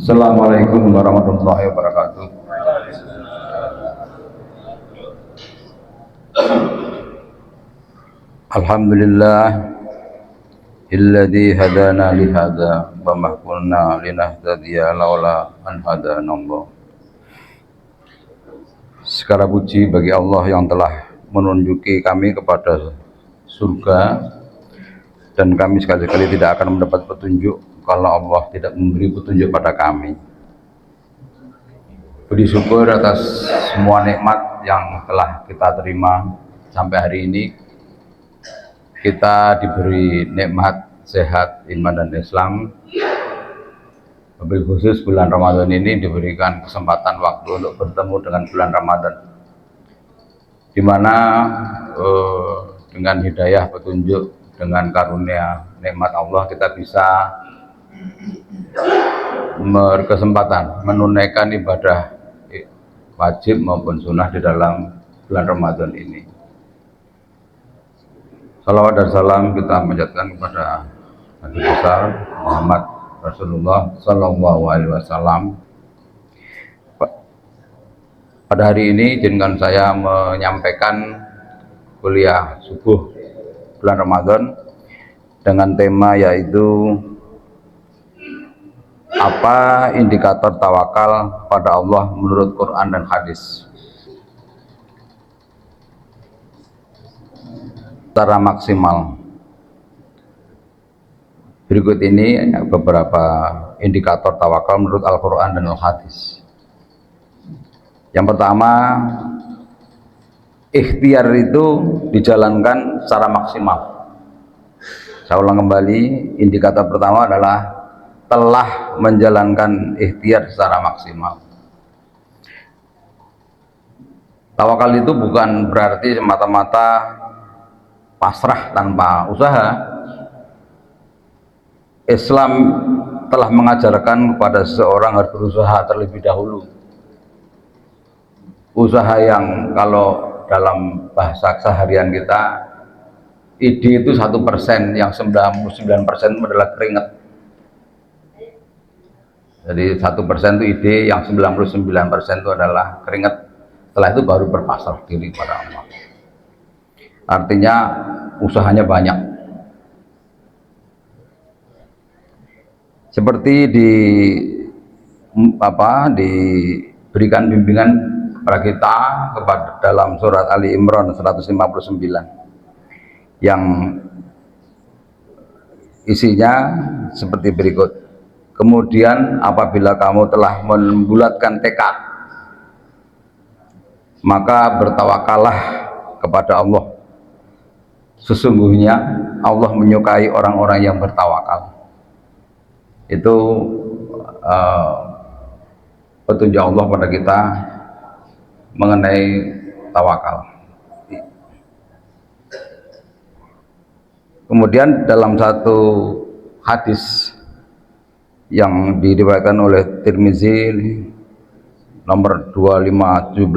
Assalamualaikum warahmatullahi wabarakatuh. Alhamdulillah alladzi hadana li hadza wa ma kunna linahtadiya laula an hadana Allah. Segala puji bagi Allah yang telah menunjuki kami kepada surga, dan kami sekali-kali tidak akan mendapat petunjuk kalau Allah tidak memberi petunjuk pada kami. Puji syukur atas semua nikmat yang telah kita terima sampai hari ini. Kita diberi nikmat sehat, iman dan Islam. Wabil khusus bulan Ramadan ini diberikan kesempatan waktu untuk bertemu dengan bulan Ramadan, di mana dengan hidayah petunjuk, dengan karunia nikmat Allah, kita bisa berkesempatan menunaikan ibadah wajib maupun sunnah di dalam bulan Ramadan ini. Salawat dan salam kita panjatkan kepada Nabi besar Muhammad Rasulullah Sallallahu Alaihi Wasallam. Pada hari ini izinkan saya menyampaikan kuliah subuh bulan Ramadan dengan tema yaitu apa indikator tawakal pada Allah menurut Quran dan hadis secara maksimal. Berikut ini beberapa indikator tawakal menurut Al-Quran dan Al-Hadis. Yang pertama, ikhtiar itu dijalankan secara maksimal. Saya ulang kembali, indikator pertama adalah telah menjalankan ikhtiar secara maksimal. Tawakal itu bukan berarti semata-mata pasrah tanpa usaha. Islam telah mengajarkan kepada seseorang harus berusaha terlebih dahulu. Usaha yang kalau dalam bahasa keseharian kita, ide itu 1%, yang 99% adalah keringat. Jadi 1% itu ide, yang 99% itu adalah keringat. Setelah itu baru berpasrah diri pada Allah. Artinya usahanya banyak. Seperti diberikan bimbingan kepada kita dalam surat Ali Imran 159 yang isinya seperti berikut. Kemudian apabila kamu telah membulatkan tekad, maka bertawakallah kepada Allah. Sesungguhnya Allah menyukai orang-orang yang bertawakal. Itu petunjuk Allah pada kita mengenai tawakal. Kemudian dalam satu hadis yang diriwayatkan oleh Tirmizi nomor 2517,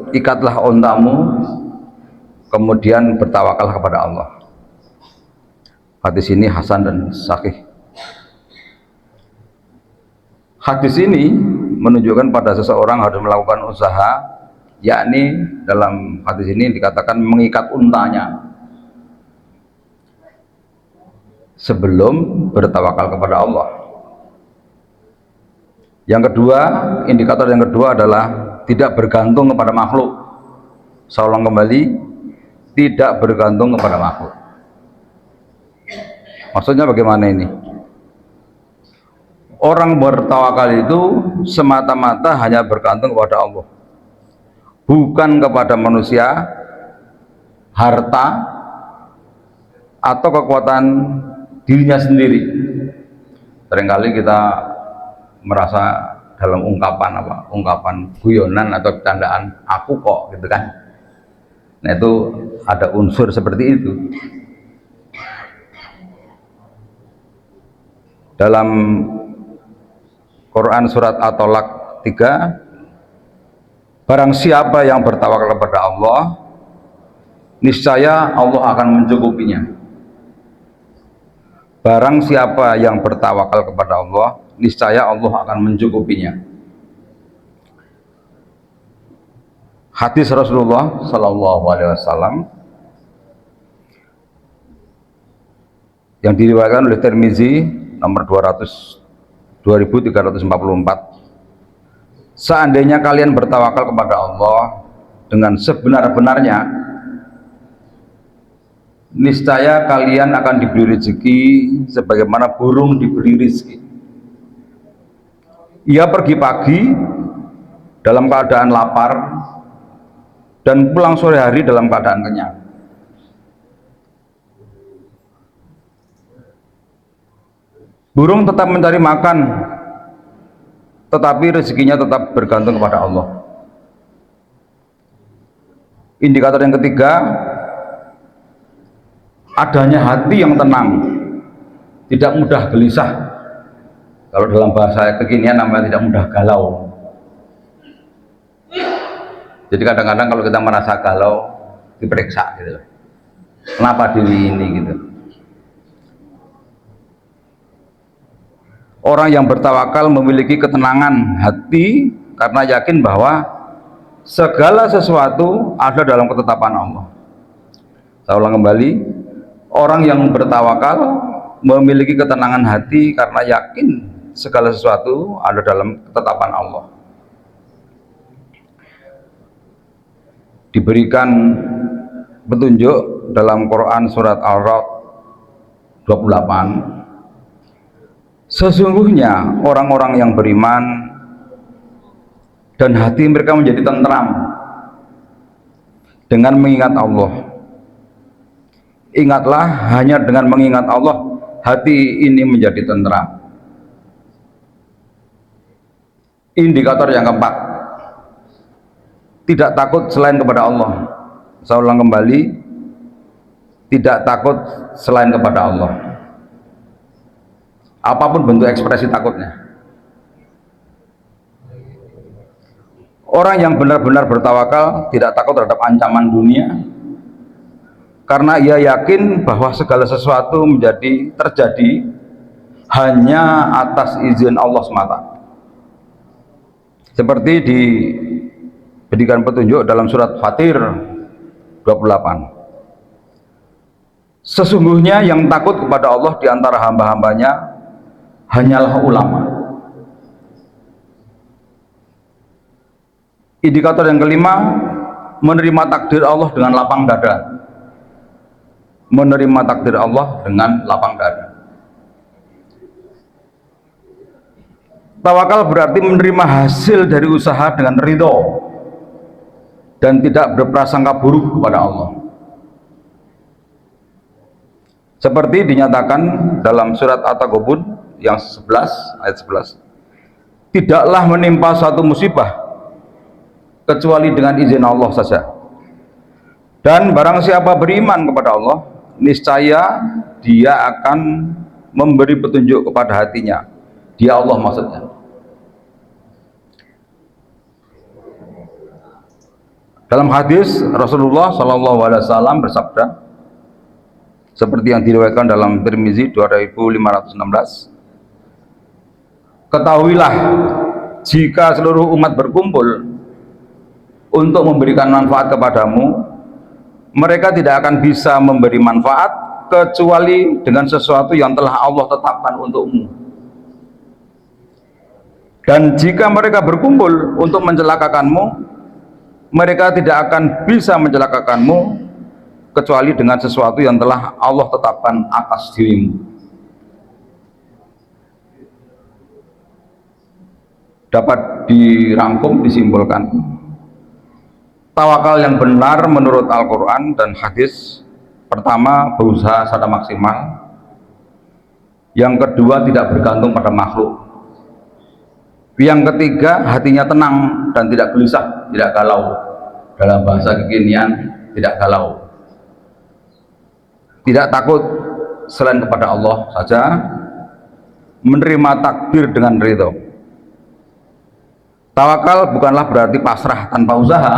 ikatlah ontamu, kemudian bertawakallah kepada Allah. Hadis ini hasan dan sahih. Hadis ini menunjukkan pada seseorang harus melakukan usaha, yakni dalam hadis ini dikatakan mengikat untanya sebelum bertawakal kepada Allah. Yang kedua, indikator yang kedua adalah tidak bergantung kepada makhluk. Saya ulang kembali, tidak bergantung kepada makhluk. Maksudnya bagaimana ini? Orang bertawakal itu semata-mata hanya bergantung kepada Allah, bukan kepada manusia, harta, atau kekuatan dirinya sendiri. Seringkali kita merasa dalam ungkapan guyonan atau candaan, aku kok, gitu kan. Nah, itu ada unsur seperti itu. Dalam Quran surat At-Tolak 3, barang siapa yang bertawakal kepada Allah, niscaya Allah akan mencukupinya. barang siapa yang bertawakal kepada Allah, niscaya Allah akan mencukupinya. Hadis Rasulullah Sallallahu Alaihi Wasallam yang diriwayatkan oleh Tirmizi nomor 2344. Seandainya kalian bertawakal kepada Allah dengan sebenar-benarnya, niscaya kalian akan diberi rezeki sebagaimana burung diberi rezeki. Ia pergi pagi dalam keadaan lapar dan pulang sore hari dalam keadaan kenyang. Burung tetap mencari makan, tetapi rezekinya tetap bergantung kepada Allah. Indikator yang ketiga, adanya hati yang tenang, tidak mudah gelisah. Kalau dalam bahasa kekinian namanya tidak mudah galau. Jadi kadang-kadang kalau kita merasa galau, diperiksa gitu. Kenapa diri ini gitu. Orang yang bertawakal memiliki ketenangan hati karena yakin bahwa segala sesuatu ada dalam ketetapan Allah. Saya ulang kembali, orang yang bertawakal memiliki ketenangan hati karena yakin segala sesuatu ada dalam ketetapan Allah. Diberikan petunjuk dalam Quran surat Al-Ra'd 28. Sesungguhnya orang-orang yang beriman dan hati mereka menjadi tentram dengan mengingat Allah. Ingatlah, hanya dengan mengingat Allah hati ini menjadi tentram. Indikator yang keempat, tidak takut selain kepada Allah. Saya ulang kembali, tidak takut selain kepada Allah. Apapun bentuk ekspresi takutnya. Orang yang benar-benar bertawakal tidak takut terhadap ancaman dunia, karena ia yakin bahwa segala sesuatu terjadi hanya atas izin Allah semata. Seperti diberikan petunjuk dalam surat Fatir 28. Sesungguhnya yang takut kepada Allah di antara hamba-hambanya hanyalah ulama. Indikator yang kelima, menerima takdir Allah dengan lapang dada. Menerima takdir Allah dengan lapang dada. Tawakal berarti menerima hasil dari usaha dengan ridho dan tidak berprasangka buruk kepada Allah. Seperti dinyatakan dalam surat At-Taghabun yang 11 ayat 11, tidaklah menimpa suatu musibah kecuali dengan izin Allah saja, dan barang siapa beriman kepada Allah, niscaya dia akan memberi petunjuk kepada hatinya. Dia Allah maksudnya. Dalam hadis Rasulullah SAW bersabda, seperti yang diriwayatkan dalam Tirmizi 2516, ketahuilah, jika seluruh umat berkumpul untuk memberikan manfaat kepadamu, mereka tidak akan bisa memberi manfaat kecuali dengan sesuatu yang telah Allah tetapkan untukmu. Dan jika mereka berkumpul untuk mencelakakanmu, mereka tidak akan bisa mencelakakanmu kecuali dengan sesuatu yang telah Allah tetapkan atas dirimu. Dapat dirangkum, disimpulkan, tawakal yang benar menurut Al-Quran dan hadis, pertama, berusaha secara maksimal. Yang kedua, tidak bergantung pada makhluk. Yang ketiga, hatinya tenang dan tidak gelisah, tidak galau. Dalam bahasa kekinian, tidak galau. Tidak takut selain kepada Allah saja, menerima takdir dengan ridho. Tawakal bukanlah berarti pasrah tanpa usaha,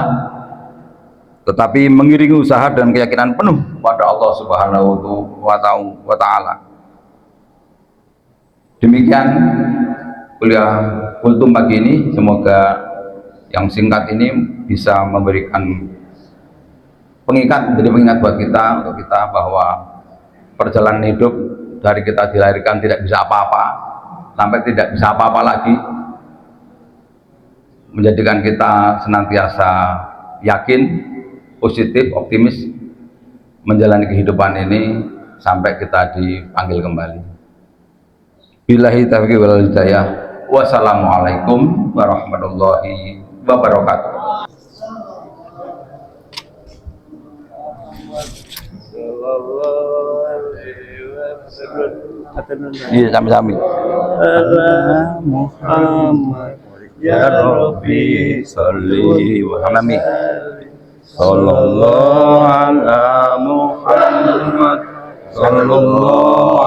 tetapi mengiringi usaha dan keyakinan penuh pada Allah Subhanahu wa Ta'ala. Demikian kuliah kultum pagi ini, semoga yang singkat ini bisa memberikan menjadi pengingat buat kita, untuk kita, bahwa perjalanan hidup dari kita dilahirkan tidak bisa apa-apa sampai tidak bisa apa-apa lagi, menjadikan kita senantiasa yakin, positif, optimis menjalani kehidupan ini sampai kita dipanggil kembali. Billahi taufiq wal hidayah. Wassalamualaikum warahmatullahi wabarakatuh. Iya, sami-sami. Muhammad ya Rabbi sholli wa sallim. Sallallahu ala Muhammad sallallahu